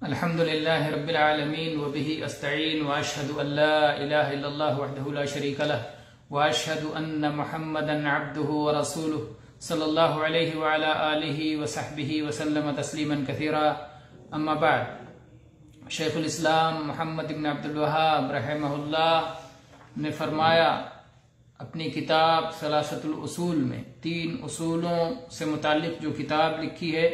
الحمد لله رب العالمين وبه أستعين وأشهد أن لا إله إلا الله وحده لا شريك له وأشهد أن محمدا عبده ورسوله صلى الله عليه وعلى آله وصحبه وسلم تسليما كثيرا أما بعد. شیخ الاسلام محمد بن عبد الوہاب رحمہ اللہ نے فرمایا اپنی کتاب ثلاثۃ الاصول میں 3 اصولوں سے متعلق جو کتاب لکھی ہے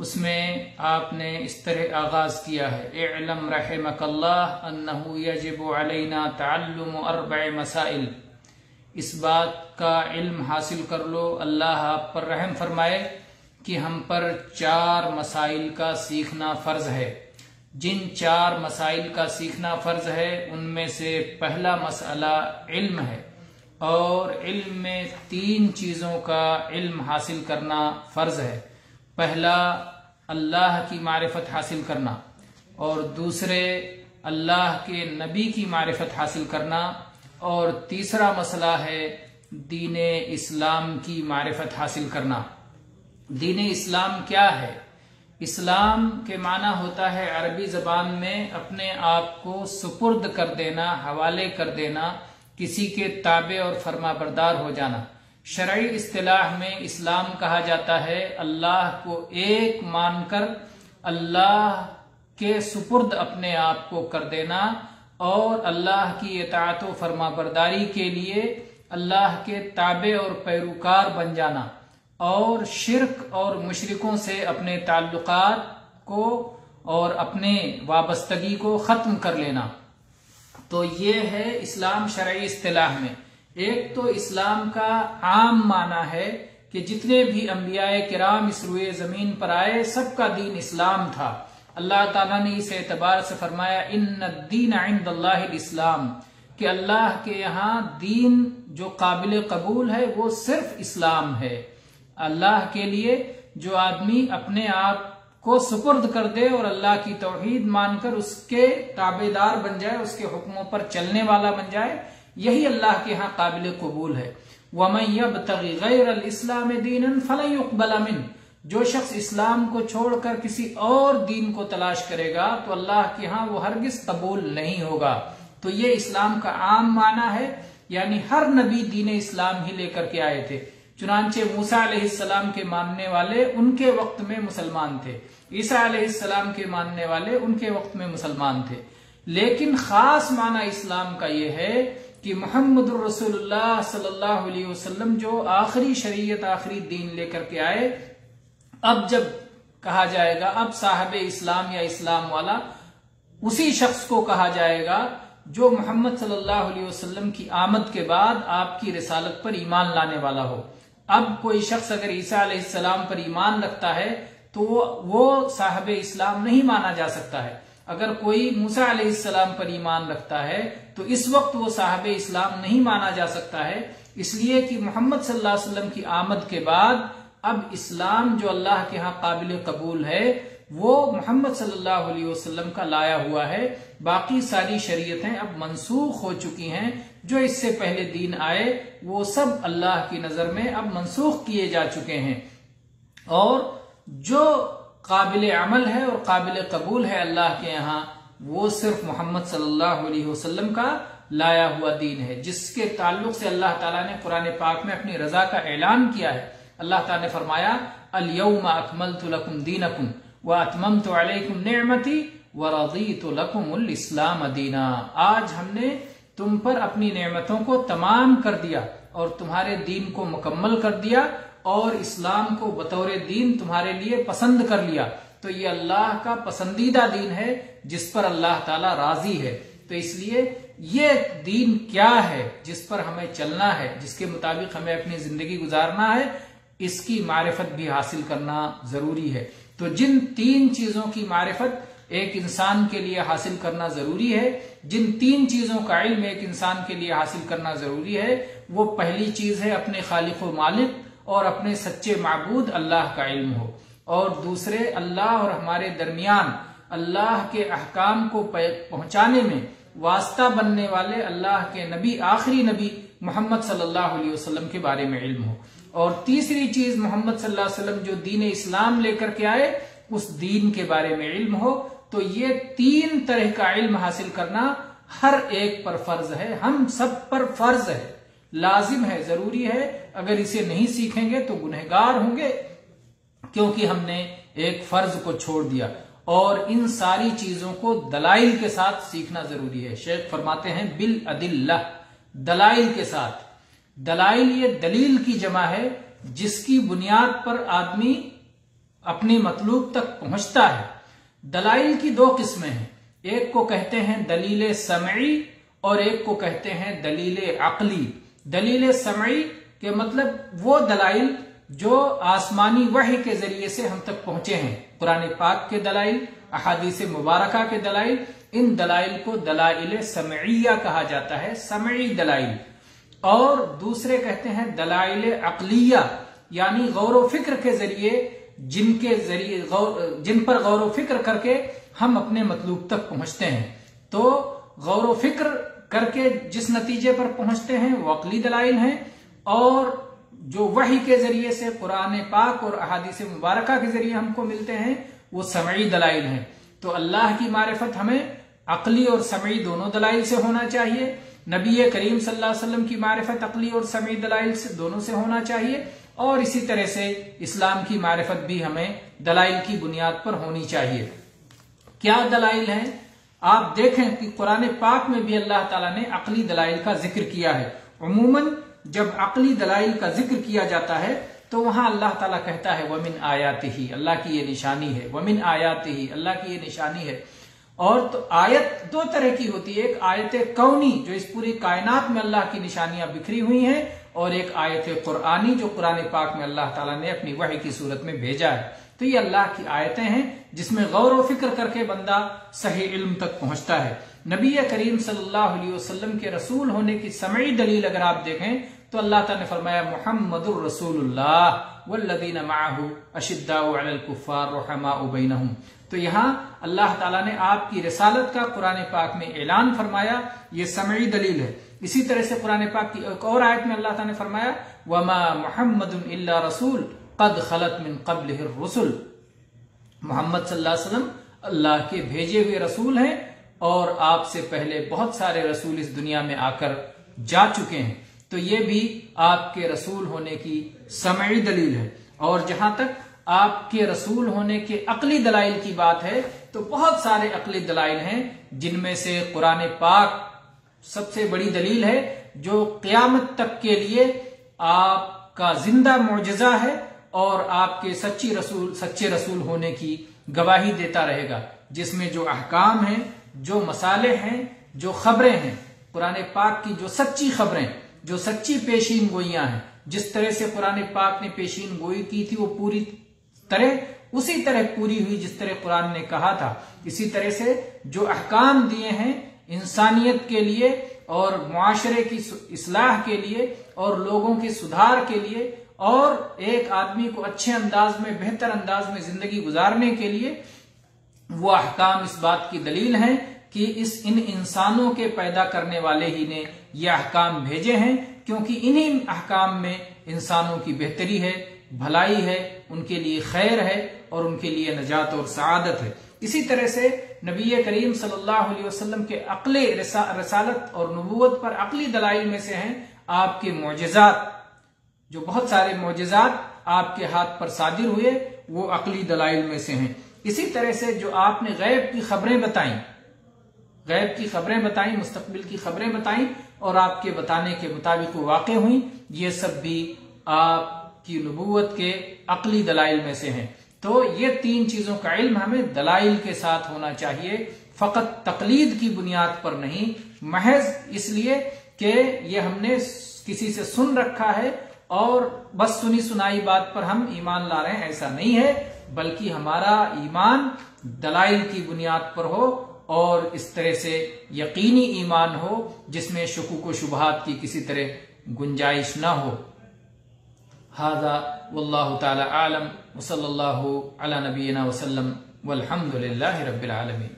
اس میں آپ نے اس طرح آغاز کیا ہے: اعلم رحمک اللہ انہ یجب علینا تعلم 4 مسائل. اس بات کا علم حاصل کر لو، اللہ آپ پر رحم فرمائے کہ ہم پر 4 مسائل کا سیکھنا فرض ہے. جن 4 مسائل کا سیکھنا فرض ہے ان میں سے پہلا مسئلہ علم ہے، اور علم میں 3 چیزوں کا علم حاصل کرنا فرض ہے. پہلا اللہ کی معرفت حاصل کرنا، اور دوسرے اللہ کے نبی کی معرفت حاصل کرنا، اور تیسرا مسئلہ ہے دین اسلام کی معرفت حاصل کرنا. دین اسلام کیا ہے؟ اسلام کے معنی ہوتا ہے عربی زبان میں اپنے آپ کو سپرد کر دینا، حوالے کر دینا، کسی کے تابع اور فرما بردار ہو جانا. شرعی اصطلاح میں اسلام کہا جاتا ہے اللہ کو ایک مان کر اللہ کے سپرد اپنے آپ کو کر دینا، اور اللہ کی اطاعت و فرما برداری کے لیے اللہ کے تابع اور پیروکار بن جانا، اور شرک اور مشرکوں سے اپنے تعلقات کو اور اپنے وابستگی کو ختم کر لینا. تو یہ ہے اسلام شرعی اصطلاح میں. ایک تو اسلام کا عام معنی ہے کہ جتنے بھی انبیاء کرام اس روئے زمین پر آئے سب کا دین اسلام تھا. اللہ تعالیٰ نے اس اعتبار سے فرمایا ان الدین عند اللہ الاسلام، کہ اللہ کے یہاں دین جو قابل قبول ہے وہ صرف اسلام ہے. اللہ کے لیے جو آدمی اپنے آپ کو سپرد کر دے اور اللہ کی توحید مان کر اس کے تابع دار بن جائے، اس کے حکموں پر چلنے والا بن جائے، یہی اللہ کے ہاں قابل قبول ہے. وَمَن يَبْتَغِ غَيْرَ الْإِسْلَامِ دِينًا فَلَن يُقْبَلَ مِنْهُ، جو شخص اسلام کو چھوڑ کر کسی اور دین کو تلاش کرے گا تو اللہ کے ہاں وہ ہرگز قبول نہیں ہوگا. تو یہ اسلام کا عام معنی ہے، یعنی ہر نبی دین اسلام ہی لے کر کے آئے تھے. چنانچہ موسیٰ علیہ السلام کے ماننے والے ان کے وقت میں مسلمان تھے، عیسیٰ علیہ السلام کے ماننے والے ان کے وقت میں مسلمان تھے. لیکن خاص معنی اسلام کا یہ ہے کہ محمد الرسول اللہ صلی اللہ علیہ وسلم جو آخری شریعت، آخری دین لے کر کے آئے، اب جب کہا جائے گا اب صاحب اسلام یا اسلام والا، اسی شخص کو کہا جائے گا جو محمد صلی اللہ علیہ وسلم کی آمد کے بعد آپ کی رسالت پر ایمان لانے والا ہو. اب کوئی شخص اگر عیسیٰ علیہ السلام پر ایمان رکھتا ہے تو وہ صاحب اسلام نہیں مانا جا سکتا ہے. اگر کوئی موسیٰ علیہ السلام پر ایمان رکھتا ہے تو اس وقت وہ صاحب اسلام نہیں مانا جا سکتا ہے، اس لیے کہ محمد صلی اللہ علیہ وسلم کی آمد کے بعد اب اسلام جو اللہ کے ہاں قابل قبول ہے وہ محمد صلی اللہ علیہ وسلم کا لایا ہوا ہے. باقی ساری شریعتیں اب منسوخ ہو چکی ہیں. جو اس سے پہلے دین آئے وہ سب اللہ کی نظر میں اب منسوخ کیے جا چکے ہیں، اور جو قابل عمل ہے اور قابل قبول ہے اللہ کے یہاں وہ صرف محمد صلی اللہ علیہ وسلم کا لایا ہوا دین ہے، جس کے تعلق سے اللہ تعالیٰ نے قرآن پاک میں اپنی رضا کا اعلان کیا ہے. اللہ تعالیٰ نے فرمایا اليوم اکملت لکم دینکم واتممت علیکم نعمتی ورضیت لکم الاسلام دینا. آج ہم نے تم پر اپنی نعمتوں کو تمام کر دیا اور تمہارے دین کو مکمل کر دیا، اور اسلام کو بطور دین تمہارے لیے پسند کر لیا. تو یہ اللہ کا پسندیدہ دین ہے جس پر اللہ تعالیٰ راضی ہے. تو اس لیے یہ دین کیا ہے جس پر ہمیں چلنا ہے، جس کے مطابق ہمیں اپنی زندگی گزارنا ہے، اس کی معرفت بھی حاصل کرنا ضروری ہے. تو جن 3 چیزوں کی معرفت ایک انسان کے لیے حاصل کرنا ضروری ہے، جن 3 چیزوں کا علم ایک انسان کے لیے حاصل کرنا ضروری ہے، وہ پہلی چیز ہے اپنے خالق و مالک اور اپنے سچے معبود اللہ کا علم ہو، اور دوسرے اللہ اور ہمارے درمیان اللہ کے احکام کو پہنچانے میں واسطہ بننے والے اللہ کے نبی، آخری نبی محمد صلی اللہ علیہ وسلم کے بارے میں علم ہو، اور تیسری چیز محمد صلی اللہ علیہ وسلم جو دین اسلام لے کر کے آئے اس دین کے بارے میں علم ہو، تو یہ 3 طرح کا علم حاصل کرنا ہر ایک پر فرض ہے، ہم سب پر فرض ہے، لازم ہے، ضروری ہے۔ اگر اسے نہیں سیکھیں گے تو گنہگار ہوں گے، کیونکہ ہم نے ایک فرض کو چھوڑ دیا۔ اور ان ساری چیزوں کو دلائل کے ساتھ سیکھنا ضروری ہے۔ شیخ فرماتے ہیں بالادلہ، دلائل کے ساتھ۔ دلائل یہ دلیل کی جمع ہے جس کی بنیاد پر آدمی اپنی مطلوب تک پہنچتا ہے۔ دلائل کی 2 قسمیں ہیں، ایک کو کہتے ہیں دلیل سمعی اور ایک کو کہتے ہیں دلیل عقلی۔ دلیل سمعی کے مطلب وہ دلائل جو آسمانی وحی کے ذریعے سے ہم تک پہنچے ہیں، قرآن پاک کے دلائل، احادیث مبارکہ کے دلائل، ان دلائل کو دلائل سمعیہ کہا جاتا ہے، سمعی دلائل۔ اور دوسرے کہتے ہیں دلائل عقلیہ، یعنی غور و فکر کے ذریعے، جن پر غور و فکر کر کے ہم اپنے مطلوب تک پہنچتے ہیں۔ تو غور و فکر کر کے جس نتیجے پر پہنچتے ہیں وہ عقلی دلائل ہیں، اور جو وحی کے ذریعے سے قرآن پاک اور احادیث مبارکہ کے ذریعے ہم کو ملتے ہیں وہ سمعی دلائل ہیں۔ تو اللہ کی معرفت ہمیں عقلی اور سمعی دونوں دلائل سے ہونا چاہیے، نبی کریم صلی اللہ علیہ وسلم کی معرفت عقلی اور سمعی دلائل سے دونوں سے ہونا چاہیے، اور اسی طرح سے اسلام کی معرفت بھی ہمیں دلائل کی بنیاد پر ہونی چاہیے۔ کیا دلائل ہیں؟ آپ دیکھیں کہ قرآن پاک میں بھی اللہ تعالیٰ نے عقلی دلائل کا ذکر کیا ہے۔ عموماً جب عقلی دلائل کا ذکر کیا جاتا ہے تو وہاں اللہ تعالیٰ کہتا ہے وَمِنْ آیَاتِهِ، اللہ کی یہ نشانی ہے، وَمِنْ آیَاتِهِ، اللہ کی یہ نشانی ہے۔ اور تو آیت 2 طرح کی ہوتی ہے، ایک آیت کونی جو اس پوری کائنات میں اللہ کی نشانیاں بکھری ہوئی ہیں، اور ایک آیت قرآنی جو قرآن پاک میں اللہ تعالیٰ نے اپنی وحی کی صورت میں بھیجا ہے۔ تو یہ اللہ کی آیتیں ہیں جس میں غور و فکر کر کے بندہ صحیح علم تک پہنچتا ہے۔ نبی کریم صلی اللہ علیہ وسلم کے رسول ہونے کی سمعی دلیل اگر آپ دیکھیں تو اللہ تعالیٰ نے فرمایا محمد الرسول اللہ والذین معہ اشداء علی الکفار رحماء بینہم۔ تو یہاں اللہ تعالیٰ نے آپ کی رسالت کا قرآن پاک میں اعلان فرمایا، یہ سمعی دلیل ہے۔ اسی طرح سے قرآن پاک کی ایک اور آیت میں اللہ تعالیٰ نے فرمایا وما محمد الا رسول قد خلت من قبلہ الرسل، محمد صلی اللہ علیہ وسلم اللہ کے بھیجے ہوئے رسول ہیں، اور آپ سے پہلے بہت سارے رسول اس دنیا میں آ کر جا چکے ہیں۔ تو یہ بھی آپ کے رسول ہونے کی سمعی دلیل ہے۔ اور جہاں تک آپ کے رسول ہونے کے عقلی دلائل کی بات ہے تو بہت سارے عقلی دلائل ہیں، جن میں سے قرآن پاک سب سے بڑی دلیل ہے جو قیامت تک کے لیے آپ کا زندہ معجزہ ہے، اور آپ کے سچے رسول ہونے کی گواہی دیتا رہے گا، جس میں جو احکام ہیں، جو مصالح ہیں، جو خبریں ہیں، قرآن پاک کی جو سچی خبریں، جو سچی پیشین گوئیاں ہیں، جس طرح سے قرآن پاک نے پیشین گوئی کی تھی وہ پوری طرح اسی طرح پوری ہوئی جس طرح قرآن نے کہا تھا۔ اسی طرح سے جو احکام دیے ہیں انسانیت کے لیے اور معاشرے کی اصلاح کے لیے اور لوگوں کے سدھار کے لیے اور ایک آدمی کو اچھے انداز میں، بہتر انداز میں زندگی گزارنے کے لیے، وہ احکام اس بات کی دلیل ہیں کہ ان انسانوں کے پیدا کرنے والے ہی نے یہ احکام بھیجے ہیں، کیونکہ انہی احکام میں انسانوں کی بہتری ہے، بھلائی ہے، ان کے لیے خیر ہے اور ان کے لیے نجات اور سعادت ہے۔ اسی طرح سے نبی کریم صلی اللہ علیہ وسلم کے عقل رسالت اور نبوت پر عقلی دلائل میں سے ہیں آپ کے معجزات، جو بہت سارے معجزات آپ کے ہاتھ پر صادر ہوئے وہ عقلی دلائل میں سے ہیں۔ اسی طرح سے جو آپ نے غیب کی خبریں بتائیں، مستقبل کی خبریں بتائیں اور آپ کے بتانے کے مطابق وہ واقع ہوئیں، یہ سب بھی آپ کی نبوت کے عقلی دلائل میں سے ہیں۔ تو یہ 3 چیزوں کا علم ہمیں دلائل کے ساتھ ہونا چاہیے، فقط تقلید کی بنیاد پر نہیں، محض اس لیے کہ یہ ہم نے کسی سے سن رکھا ہے اور بس سنی سنائی بات پر ہم ایمان لا رہے ہیں، ایسا نہیں ہے، بلکہ ہمارا ایمان دلائل کی بنیاد پر ہو اور اس طرح سے یقینی ایمان ہو جس میں شکوک و شبہات کی کسی طرح گنجائش نہ ہو۔ ھذا واللہ تعالی عالم وصلی اللہ علی نبینا وسلم والحمد للہ رب العالمین۔